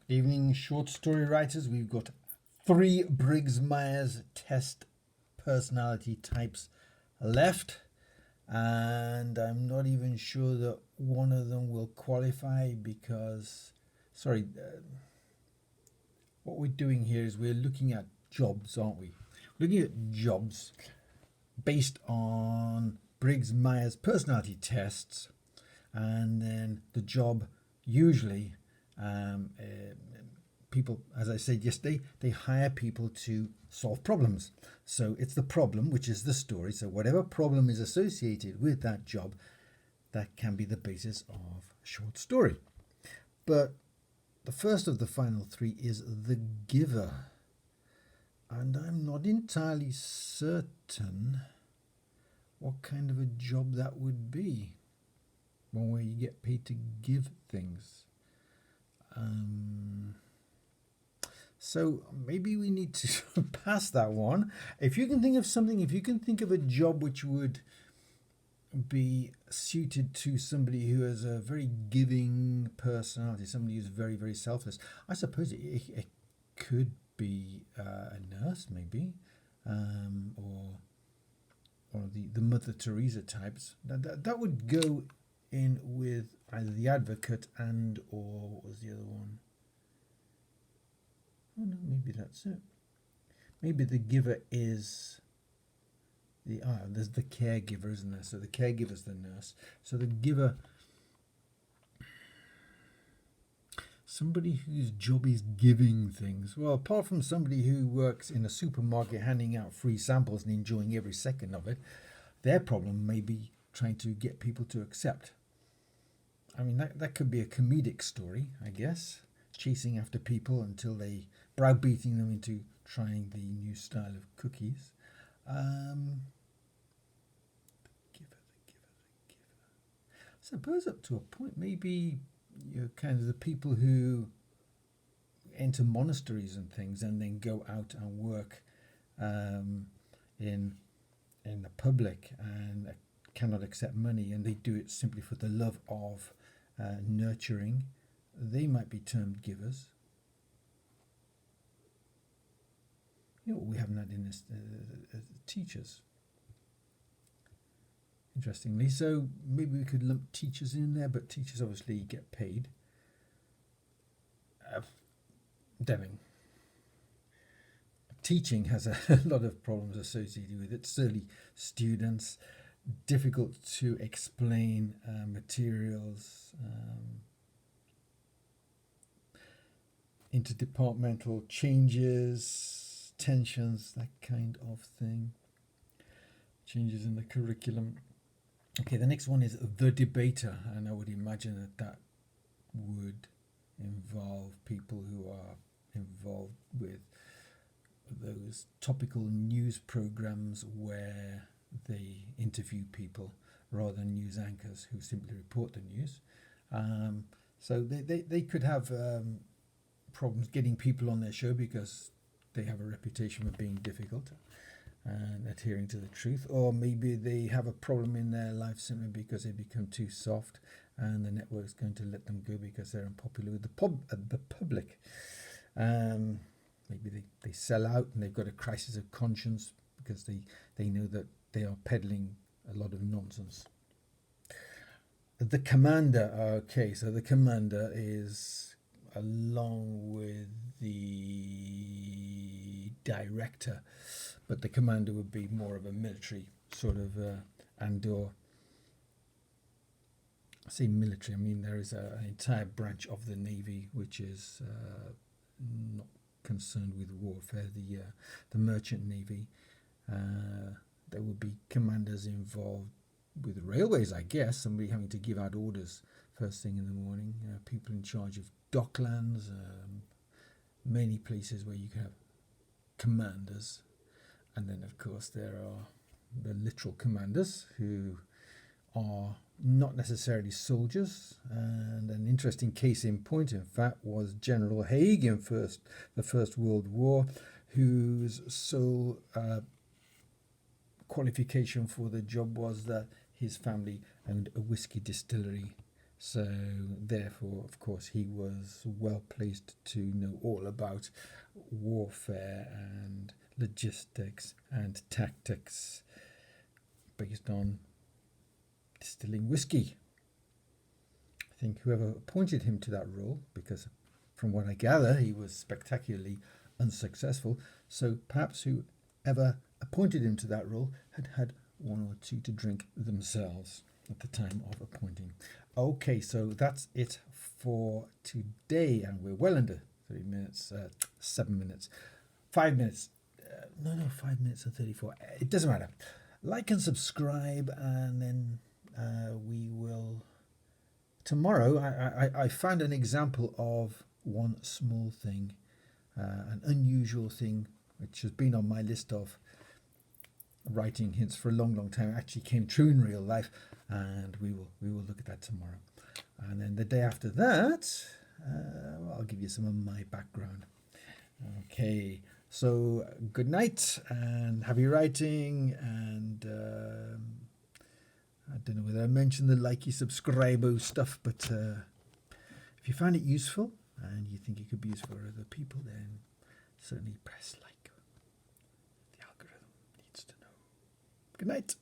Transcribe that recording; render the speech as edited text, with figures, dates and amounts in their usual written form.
Evening short story writers. We've got three Briggs Myers test personality types left, and I'm not even sure that one of them will qualify because, sorry, what we're doing here is we're looking at jobs, aren't we? Looking at jobs based on Briggs Myers personality tests, and then the job usually people, as I said yesterday, they hire people to solve problems. So it's the problem, which is the story. So whatever problem is associated with that job, that can be the basis of a short story. But the first of the final three is the giver. And I'm not entirely certain what kind of a job that would be. One where you get paid to give things. So maybe we need to pass that one. If you can think of something, if you can think of a job which would be suited to somebody who has a very giving personality, somebody who's very, very selfless, I suppose it could be a nurse, maybe, or the Mother Teresa types. That would go in with either the advocate and or what was the other one? Oh no, maybe that's it. Maybe the giver is there's the caregiver, isn't there? So the caregiver's the nurse. So the giver, somebody whose job is giving things. Well, apart from somebody who works in a supermarket handing out free samples and enjoying every second of it, their problem may be trying to get people to accept. I mean, that could be a comedic story, I guess. Chasing after people until they browbeating them into trying the new style of cookies. The giver. I suppose up to a point, maybe you're kind of the people who enter monasteries and things and then go out and work in the public and cannot accept money, and they do it simply for the love of nurturing. They might be termed givers. You know, we haven't had in this teachers. Interestingly, so maybe we could lump teachers in there, but teachers obviously get paid. Deming. Teaching has a lot of problems associated with it. Certainly, students, difficult to explain materials, interdepartmental changes, tensions, that kind of thing. Changes in the curriculum. Okay, the next one is the debater, and I would imagine that would involve people who are involved with those topical news programs where they interview people rather than news anchors who simply report the news. So they could have problems getting people on their show because they have a reputation of being difficult and adhering to the truth, or maybe they have a problem in their life simply because they become too soft and the network's going to let them go because they're unpopular with the public. Maybe they sell out and they've got a crisis of conscience because they know that they are peddling a lot of nonsense. The commander, okay, so the commander is along with the director, but the commander would be more of a military sort of and/or. I say military, I mean there is an entire branch of the Navy which is not concerned with warfare, the merchant navy. There would be commanders involved with railways, I guess, somebody having to give out orders first thing in the morning, people in charge of docklands, many places where you can have commanders. And then of course there are the literal commanders who are not necessarily soldiers, and an interesting case in point, in fact, was General Haig in the First World War, whose sole qualification for the job was that his family owned a whiskey distillery So therefore, of course, he was well placed to know all about warfare and logistics and tactics based on distilling whiskey. I think whoever appointed him to that role, because from what I gather, he was spectacularly unsuccessful, so perhaps whoever appointed him to that role had had one or two to drink themselves at the time of appointing. Okay, so that's it for today, and we're well under 3 minutes, 7 minutes, 5 minutes. No, 5 minutes and 34. It doesn't matter. Like and subscribe, and then we will. Tomorrow, I found an example of one small thing, an unusual thing, which has been on my list of writing hints for a long, long time. It actually came true in real life, and we will look at that tomorrow. And then the day after that, I'll give you some of my background. Okay, so good night and happy writing. And I don't know whether I mentioned the likey, subscribe stuff, but if you find it useful and you think it could be useful for other people, then certainly press like. The algorithm needs to know. Good night.